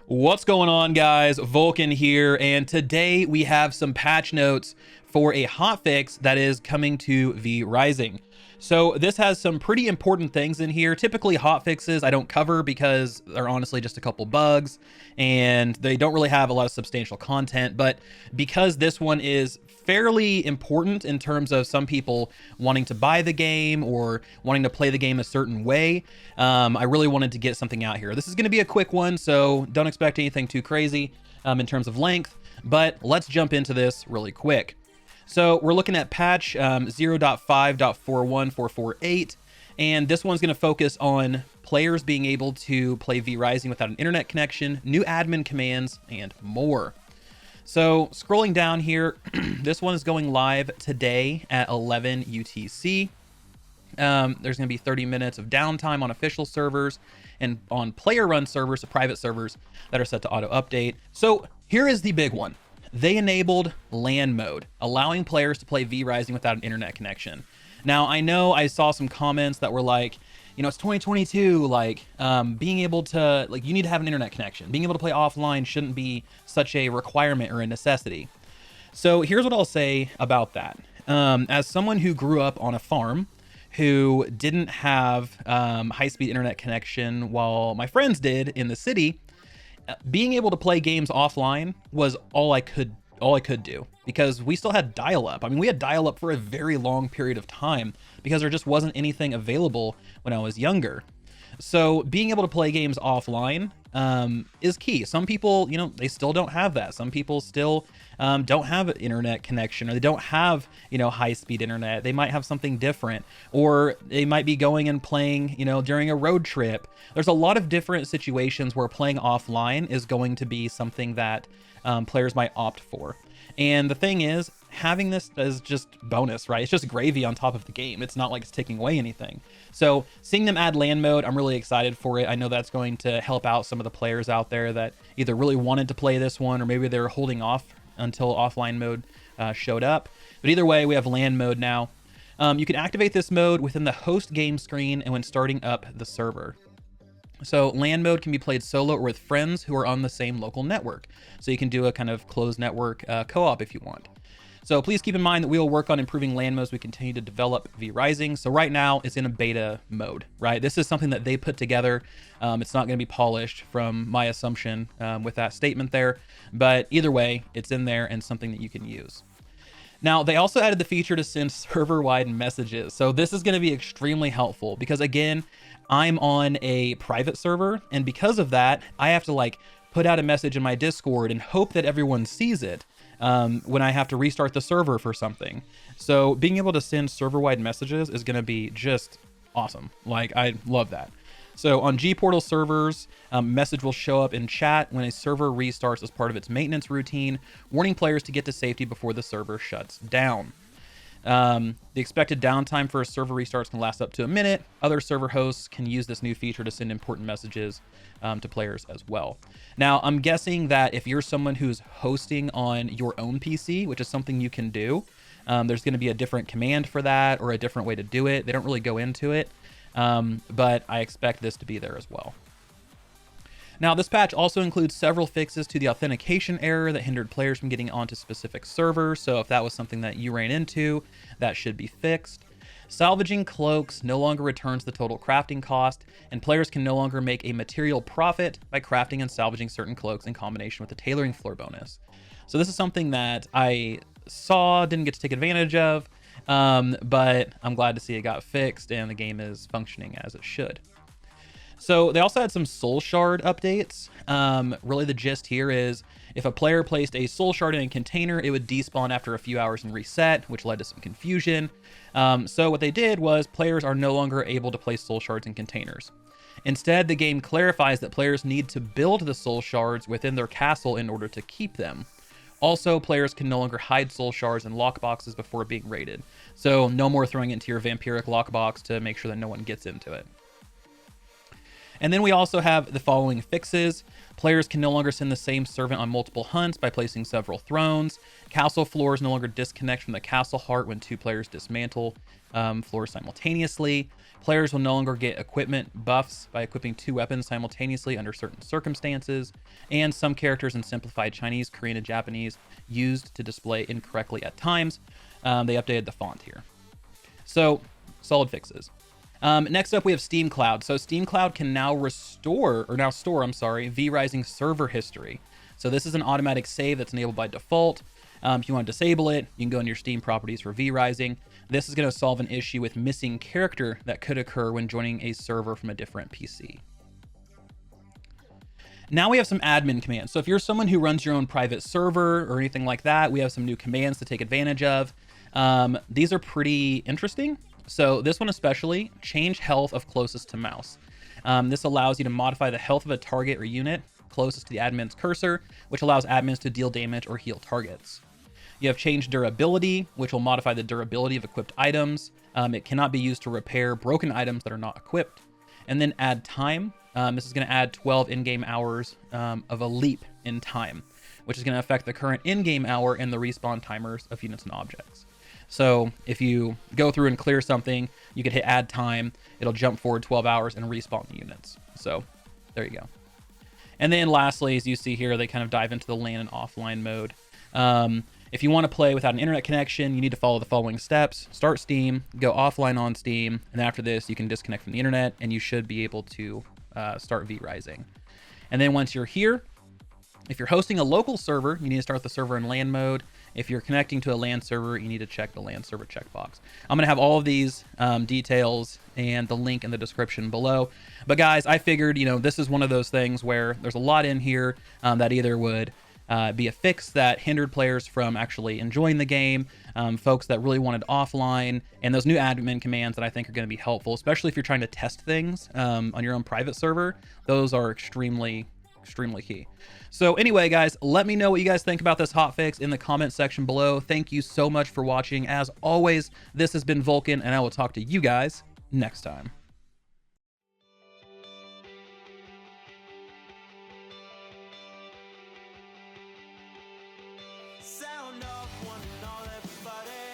What's going on, guys? Vulkan here, and today we have some patch notes for a hotfix that is coming to V Rising. So this has some pretty important things in here. Typically hotfixes I don't cover because they're honestly just a couple bugs and they don't really have a lot of substantial content, but because this one is fairly important in terms of some people wanting to buy the game or wanting to play the game a certain way, I really wanted to get something out here. This is going to be a quick one, so don't expect anything too crazy in terms of length, but let's jump into this really quick. So we're looking at patch 0.5.41448, and this one's going to focus on players being able to play V Rising without an internet connection, new admin commands, and more. So scrolling down here, this one is going live today at 11 UTC. There's going to be 30 minutes of downtime on official servers and on player run servers, so private servers that are set to auto update. So here is the big one. They enabled LAN mode, allowing players to play V Rising without an internet connection. Now, I know I saw some comments that were like, you know, it's 2022, like being able to, like, you need to have an internet connection. Being able to play offline shouldn't be such a requirement or a necessity. So here's what I'll say about that. As someone who grew up on a farm, who didn't have high-speed internet connection while my friends did in the city, being able to play games offline was all I could do, because we still had dial-up. I mean, we had dial-up for a very long period of time because there just wasn't anything available when I was younger. So being able to play games offline is key. Some people, you know, they still don't have that. Some people still don't have an internet connection, or they don't have, you know, high-speed internet. They might have something different, or they might be going and playing, you know, during a road trip. There's a lot of different situations where playing offline is going to be something that players might opt for. And the thing is, having this is just bonus, right? It's just gravy on top of the game. It's not like it's taking away anything. So seeing them add LAN mode, I'm really excited for it. I know that's going to help out some of the players out there that either really wanted to play this one, or maybe they're holding off until offline mode showed up. But either way, we have LAN mode now. You can activate this mode within the host game screen and when starting up the server. So LAN mode can be played solo or with friends who are on the same local network. So you can do a kind of closed network co-op if you want. So please keep in mind that we will work on improving LAN modes as we continue to develop V Rising. So right now it's in a beta mode, right? This is something that they put together. It's not going to be polished from my assumption with that statement there. But either way, it's in there and something that you can use. Now, they also added the feature to send server-wide messages. So this is going to be extremely helpful because, again, I'm on a private server, and because of that, I have to like put out a message in my Discord and hope that everyone sees it when I have to restart the server for something. So being able to send server-wide messages is going to be just awesome. Like, I love that. So on G-Portal servers, message will show up in chat when a server restarts as part of its maintenance routine, warning players to get to safety before the server shuts down. The expected downtime for a server restarts can last up to a minute. Other server hosts can use this new feature to send important messages to players as well. Now, I'm guessing that if you're someone who's hosting on your own PC, which is something you can do, there's going to be a different command for that or a different way to do it. They don't really go into it. But I expect this to be there as well. Now, this patch also includes several fixes to the authentication error that hindered players from getting onto specific servers. So if that was something that you ran into, that should be fixed. Salvaging cloaks no longer returns the total crafting cost, and players can no longer make a material profit by crafting and salvaging certain cloaks in combination with the tailoring floor bonus. So this is something that I saw, didn't get to take advantage of, but I'm glad to see it got fixed and the game is functioning as it should. So they also had some soul shard updates. Really the gist here is if a player placed a soul shard in a container, it would despawn after a few hours and reset, which led to some confusion. So what they did was players are no longer able to place soul shards in containers. Instead, the game clarifies that players need to build the soul shards within their castle in order to keep them. Also, players can no longer hide soul shards in lockboxes before being raided. So no more throwing it into your vampiric lockbox to make sure that no one gets into it. And then we also have the following fixes. Players can no longer send the same servant on multiple hunts by placing several thrones. Castle floors no longer disconnect from the castle heart when 2 players dismantle floors simultaneously. Players will no longer get equipment buffs by equipping 2 weapons simultaneously under certain circumstances. And some characters in simplified Chinese, Korean, and Japanese used to display incorrectly at times. They updated the font here. So, solid fixes. Next up, we have Steam Cloud. So Steam Cloud can now store V-Rising server history. So this is an automatic save that's enabled by default. If you want to disable it, you can go in your Steam properties for V-Rising. This is going to solve an issue with missing character that could occur when joining a server from a different PC. Now we have some admin commands. So if you're someone who runs your own private server or anything like that, we have some new commands to take advantage of. These are pretty interesting. So this one especially, change health of closest to mouse. This allows you to modify the health of a target or unit closest to the admin's cursor, which allows admins to deal damage or heal targets. You have change durability, which will modify the durability of equipped items. It cannot be used to repair broken items that are not equipped. And then add time. This is going to add 12 in-game hours of a leap in time, which is going to affect the current in-game hour and the respawn timers of units and objects. So if you go through and clear something, you could hit add time, it'll jump forward 12 hours and respawn the units. So there you go. And then lastly, as you see here, they kind of dive into the LAN and offline mode. If you want to play without an internet connection, you need to follow the following steps. Start Steam, go offline on Steam, and after this, you can disconnect from the internet and you should be able to start V-Rising. And then once you're here, if you're hosting a local server, you need to start the server in LAN mode. If you're connecting to a LAN server, you need to check the LAN server checkbox. I'm going to have all of these details and the link in the description below. But guys, I figured, this is one of those things where there's a lot in here that either would be a fix that hindered players from actually enjoying the game, folks that really wanted offline, and those new admin commands that I think are going to be helpful, especially if you're trying to test things on your own private server. Those are extremely key. So anyway, guys, let me know what you guys think about this hotfix in the comment section below. Thank you so much for watching. As always, this has been Vulkan, and I will talk to you guys next time. Sound off, one and all, everybody.